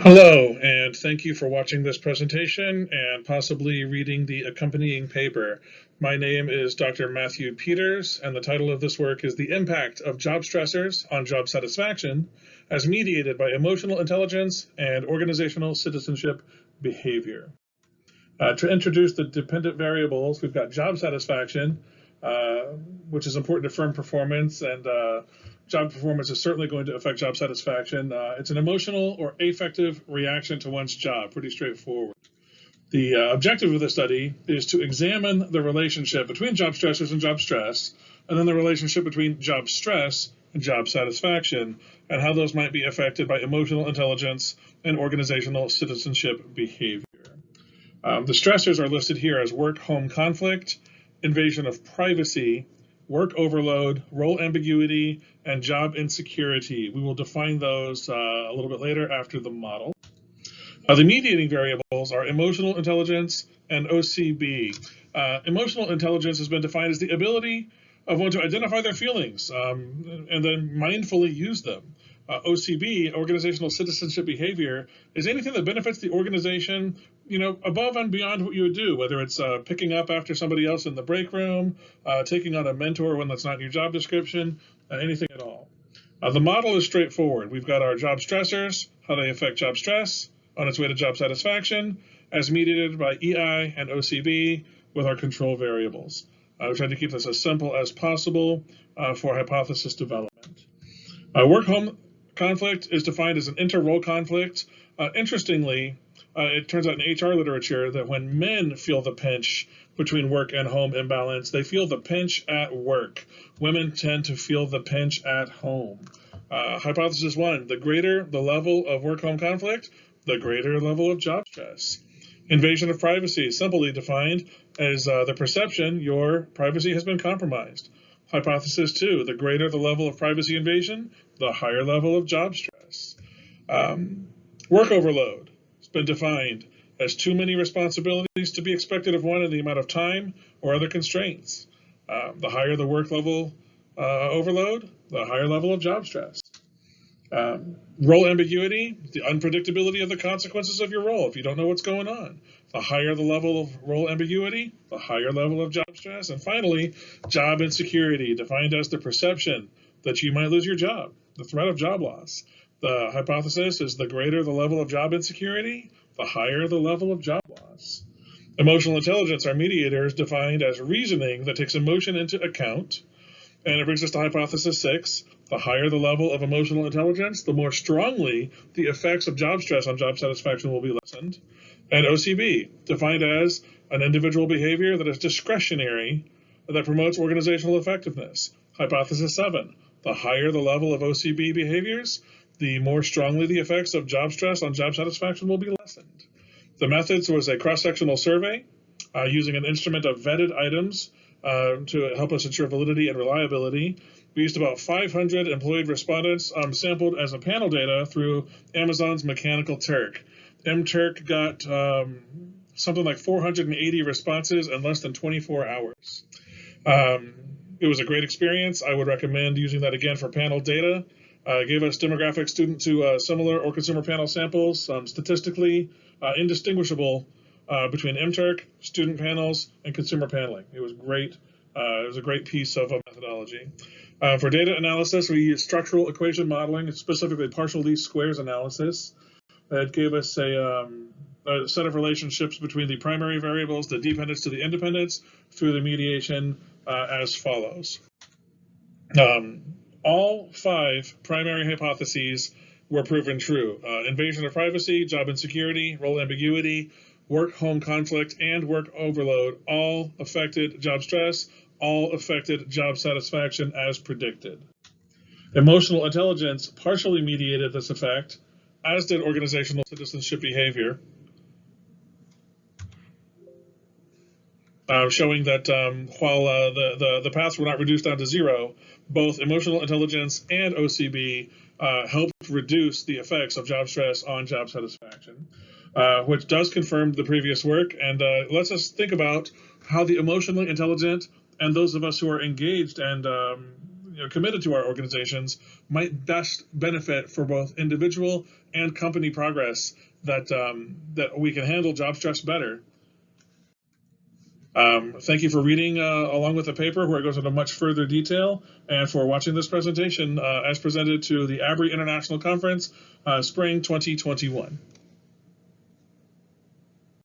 Hello, and thank you for watching this presentation and possibly reading the accompanying paper. My name is Dr. Matthew Peters, and the title of this work is The Impact of Job Stressors on Job Satisfaction as Mediated by Emotional Intelligence and Organizational Citizenship Behavior. To introduce the dependent variables, we've got job satisfaction, which is important to firm performance, and job performance is certainly going to affect job satisfaction. It's an emotional or affective reaction to one's job, pretty straightforward. The objective of the study is to examine the relationship between job stressors and job stress, and then the relationship between job stress and job satisfaction, and how those might be affected by emotional intelligence and organizational citizenship behavior. The stressors are listed here as work-home conflict, invasion of privacy, work overload, role ambiguity, and job insecurity. We will define those a little bit later after the model. The mediating variables are emotional intelligence and OCB. Emotional intelligence has been defined as the ability of one to identify their feelings and then mindfully use them. OCB, organizational citizenship behavior, is anything that benefits the organization, above and beyond what you would do, whether it's picking up after somebody else in the break room, taking on a mentor when that's not in your job description, anything at all. The model is straightforward. We've got our job stressors, how they affect job stress on its way to job satisfaction, as mediated by EI and OCB with our control variables. We tried to keep this as simple as possible for hypothesis development. Work-home conflict is defined as an inter-role conflict. Interestingly, it turns out in HR literature that when men feel the pinch between work and home imbalance, they feel the pinch at work. Women tend to feel the pinch at home. Hypothesis 1, the greater the level of work-home conflict, the greater level of job stress. Invasion of privacy, simply defined as the perception your privacy has been compromised. Hypothesis 2, the greater the level of privacy invasion, the higher level of job stress. Work overload has been defined as too many responsibilities to be expected of one in the amount of time or other constraints. The higher the work level overload, the higher level of job stress. Role ambiguity, the unpredictability of the consequences of your role if you don't know what's going on. The higher the level of role ambiguity, the higher level of job stress. And finally, job insecurity, defined as the perception that you might lose your job, the threat of job loss. The hypothesis is the greater the level of job insecurity, the higher the level of job loss. Emotional intelligence, our mediator, is defined as reasoning that takes emotion into account. And it brings us to hypothesis 6. The higher the level of emotional intelligence, the more strongly the effects of job stress on job satisfaction will be lessened. And OCB, defined as an individual behavior that is discretionary, that promotes organizational effectiveness. Hypothesis 7. The higher the level of OCB behaviors, the more strongly the effects of job stress on job satisfaction will be lessened. The methods was a cross-sectional survey using an instrument of vetted items to help us ensure validity and reliability. We used about 500 employed respondents sampled as a panel data through Amazon's Mechanical Turk. MTurk got something like 480 responses in less than 24 hours. It was a great experience. I would recommend using that again for panel data. It gave us demographic student to similar or consumer panel samples, statistically indistinguishable between MTurk, student panels, and consumer paneling. It was great. It was a great piece of methodology. For data analysis, we used structural equation modeling, specifically partial least squares analysis. It gave us a set of relationships between the primary variables, the dependents to the independents, through the mediation as follows. All 5 primary hypotheses were proven true. Invasion of privacy, job insecurity, role ambiguity, work-home conflict, and work overload all affected job stress, all affected job satisfaction as predicted. Emotional intelligence partially mediated this effect, as did organizational citizenship behavior, showing that while the paths were not reduced down to 0, both emotional intelligence and OCB helped reduce the effects of job stress on job satisfaction. Which does confirm the previous work and lets us think about how the emotionally intelligent and those of us who are engaged and committed to our organizations might best benefit for both individual and company progress, that we can handle job stress better. Thank you for reading along with the paper, where it goes into much further detail, and for watching this presentation as presented to the AABRI International Conference, Spring 2021.